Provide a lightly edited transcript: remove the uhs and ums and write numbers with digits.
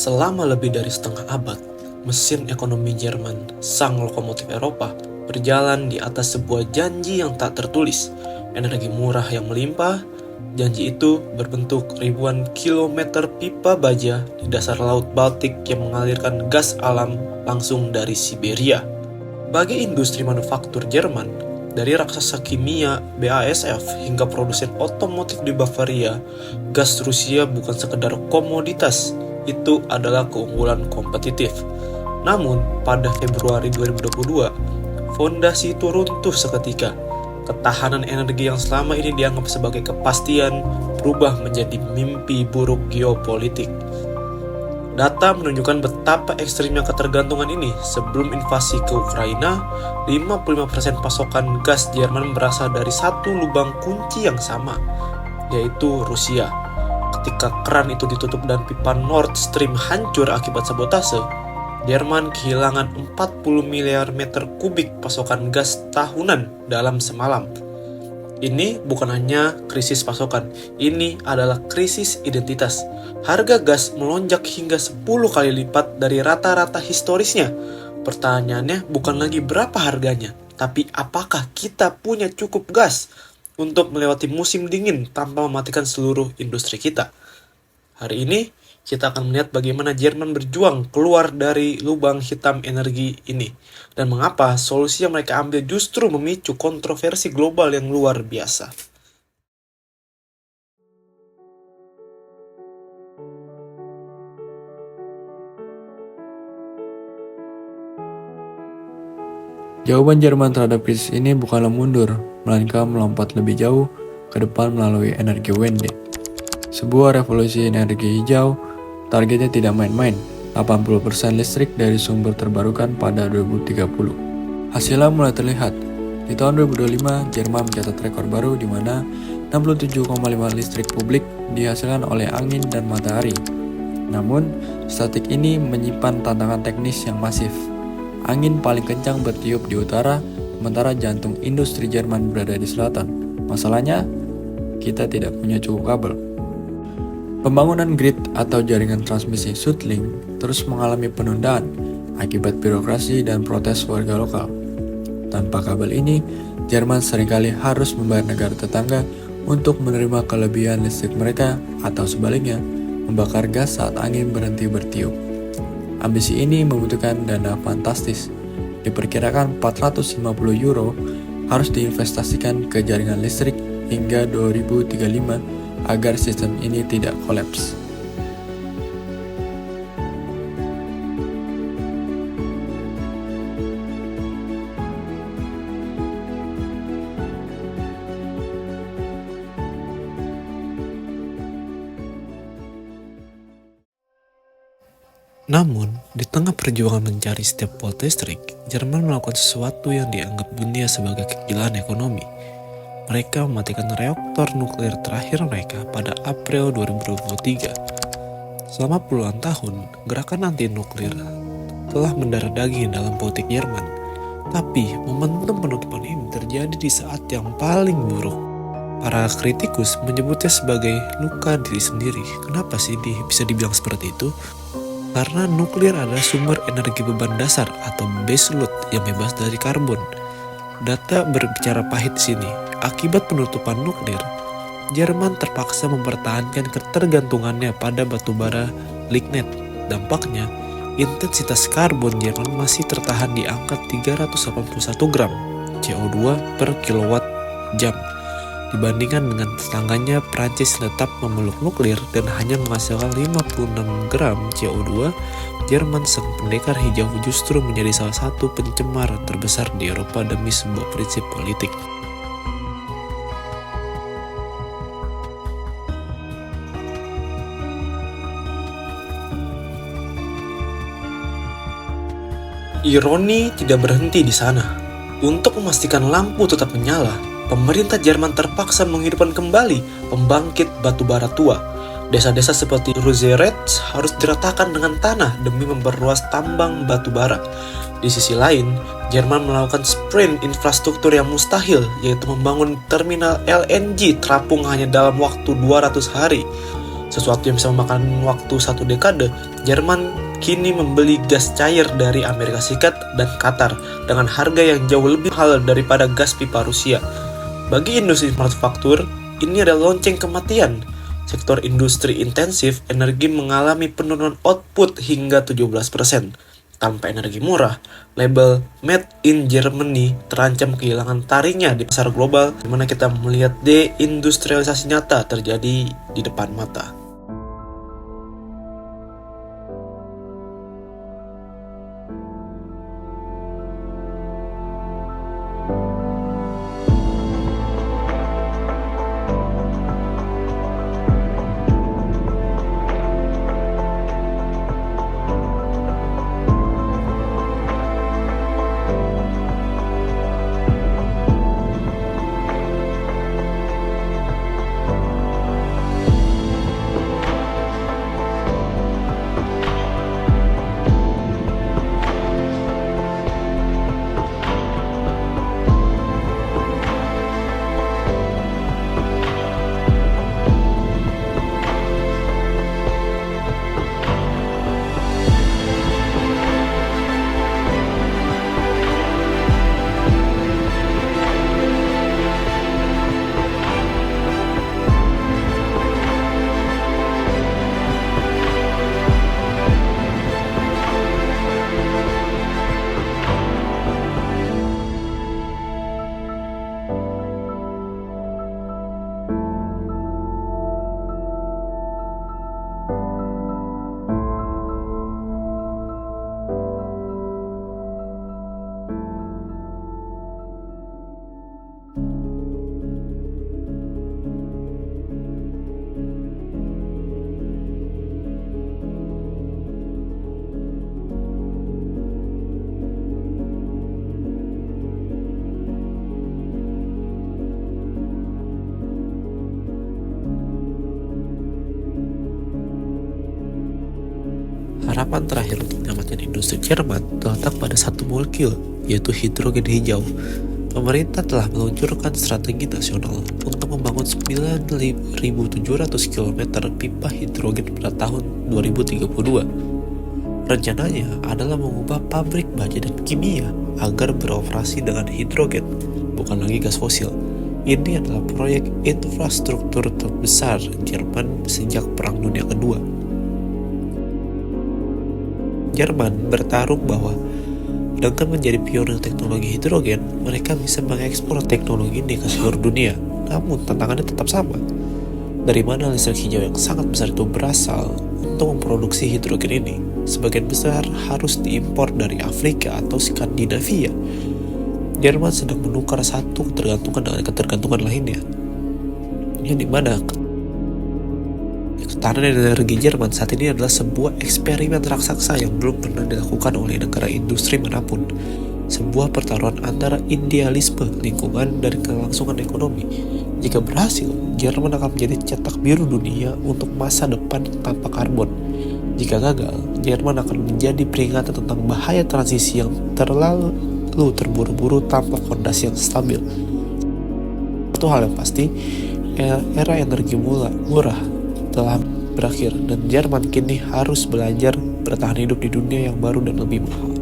Selama lebih dari setengah abad, mesin ekonomi Jerman, sang lokomotif Eropa, berjalan di atas sebuah janji yang tak tertulis, energi murah yang melimpah. Janji itu berbentuk ribuan kilometer pipa baja di dasar Laut Baltik yang mengalirkan gas alam langsung dari Siberia. Bagi industri manufaktur Jerman, dari raksasa kimia BASF hingga produsen otomotif di Bavaria, gas Rusia bukan sekedar komoditas, itu adalah keunggulan kompetitif. Namun, pada Februari 2022, fondasi itu runtuh seketika. Ketahanan energi yang selama ini dianggap sebagai kepastian berubah menjadi mimpi buruk geopolitik. Data menunjukkan betapa ekstrimnya ketergantungan ini. Sebelum invasi ke Ukraina, 55% pasokan gas Jerman berasal dari satu lubang kunci yang sama, yaitu Rusia. Ketika keran itu ditutup dan pipa Nord Stream hancur akibat sabotase, Jerman kehilangan 40 miliar meter kubik pasokan gas tahunan dalam semalam. Ini bukan hanya krisis pasokan, ini adalah krisis identitas. Harga gas melonjak hingga 10 kali lipat dari rata-rata historisnya. Pertanyaannya bukan lagi berapa harganya, tapi apakah kita punya cukup gas untuk melewati musim dingin tanpa mematikan seluruh industri kita. Hari ini, kita akan melihat bagaimana Jerman berjuang keluar dari lubang hitam energi ini, dan mengapa solusi yang mereka ambil justru memicu kontroversi global yang luar biasa. Jawaban Jerman terhadap krisis ini bukanlah mundur, melainkan melompat lebih jauh ke depan melalui energi Wende. Sebuah revolusi energi hijau, targetnya tidak main-main, 80% listrik dari sumber terbarukan pada 2030. Hasilnya mulai terlihat. Di tahun 2025, Jerman mencatat rekor baru di mana 67,5% listrik publik dihasilkan oleh angin dan matahari. Namun, statistik ini menyimpan tantangan teknis yang masif. Angin paling kencang bertiup di utara, sementara jantung industri Jerman berada di selatan. Masalahnya, kita tidak punya cukup kabel. Pembangunan grid atau jaringan transmisi Südlink terus mengalami penundaan akibat birokrasi dan protes warga lokal. Tanpa kabel ini, Jerman seringkali harus membayar negara tetangga untuk menerima kelebihan listrik mereka atau sebaliknya, membakar gas saat angin berhenti bertiup. Ambisi ini membutuhkan dana fantastis. Diperkirakan 450 euro harus diinvestasikan ke jaringan listrik hingga 2035 agar sistem ini tidak kolaps. Namun, di tengah perjuangan mencari setiap volt listrik, Jerman melakukan sesuatu yang dianggap dunia sebagai kegilaan ekonomi. Mereka mematikan reaktor nuklir terakhir mereka pada April 2023. Selama puluhan tahun, gerakan anti-nuklir telah mendarah daging dalam politik Jerman. Tapi, momentum penutupan ini terjadi di saat yang paling buruk. Para kritikus menyebutnya sebagai luka diri sendiri. Kenapa sih bisa dibilang seperti itu? Karena nuklir adalah sumber energi beban dasar atau baseload yang bebas dari karbon. Data berbicara pahit di sini. Akibat penutupan nuklir, Jerman terpaksa mempertahankan ketergantungannya pada batubara lignet. Dampaknya, intensitas karbon Jerman masih tertahan di angka 381 gram CO2 per kilowatt jam. Dibandingkan dengan tetangganya, Prancis tetap memeluk nuklir dan hanya menghasilkan 56 gram CO2, Jerman sang pendekar hijau justru menjadi salah satu pencemar terbesar di Eropa demi sebuah prinsip politik. Ironi tidak berhenti di sana. Untuk memastikan lampu tetap menyala, pemerintah Jerman terpaksa menghidupkan kembali pembangkit batubara tua. Desa-desa seperti Rozeretz harus diratakan dengan tanah demi memperluas tambang batubara. Di sisi lain, Jerman melakukan sprint infrastruktur yang mustahil, yaitu membangun terminal LNG terapung hanya dalam waktu 200 hari. Sesuatu yang bisa memakan waktu 1 dekade, Jerman kini membeli gas cair dari Amerika Serikat dan Qatar dengan harga yang jauh lebih mahal daripada gas pipa Rusia. Bagi industri manufaktur, ini adalah lonceng kematian. Sektor industri intensif energi mengalami penurunan output hingga 17%. Tanpa energi murah, label Made in Germany terancam kehilangan taringnya di pasar global, di mana kita melihat deindustrialisasi nyata terjadi di depan mata. Harapan terakhir untuk menyelamatkan industri Jerman terletak pada satu molekul, yaitu hidrogen hijau. Pemerintah telah meluncurkan strategi nasional untuk membangun 9.700 km pipa hidrogen pada tahun 2032. Rencananya adalah mengubah pabrik baja dan kimia agar beroperasi dengan hidrogen, bukan lagi gas fosil. Ini adalah proyek infrastruktur terbesar Jerman sejak Perang Dunia Kedua. Jerman bertarung bahwa dengan menjadi pionir teknologi hidrogen, mereka bisa mengekspor teknologi ini ke seluruh dunia. Namun tantangannya tetap sama. Dari mana listrik hijau yang sangat besar itu berasal untuk memproduksi hidrogen ini? Sebagian besar harus diimpor dari Afrika atau Skandinavia. Jerman sedang menukar satu ketergantungan dengan ketergantungan lainnya. Yang dimana ketahanan energi Jerman saat ini adalah sebuah eksperimen raksasa yang belum pernah dilakukan oleh negara industri manapun. Sebuah pertaruhan antara idealisme lingkungan dan kelangsungan ekonomi. Jika berhasil, Jerman akan menjadi cetak biru dunia untuk masa depan tanpa karbon. Jika gagal, Jerman akan menjadi peringatan tentang bahaya transisi yang terlalu terburu-buru tanpa fondasi yang stabil. Satu hal yang pasti, era energi murah telah berakhir dan Jerman kini harus belajar bertahan hidup di dunia yang baru dan lebih mahal.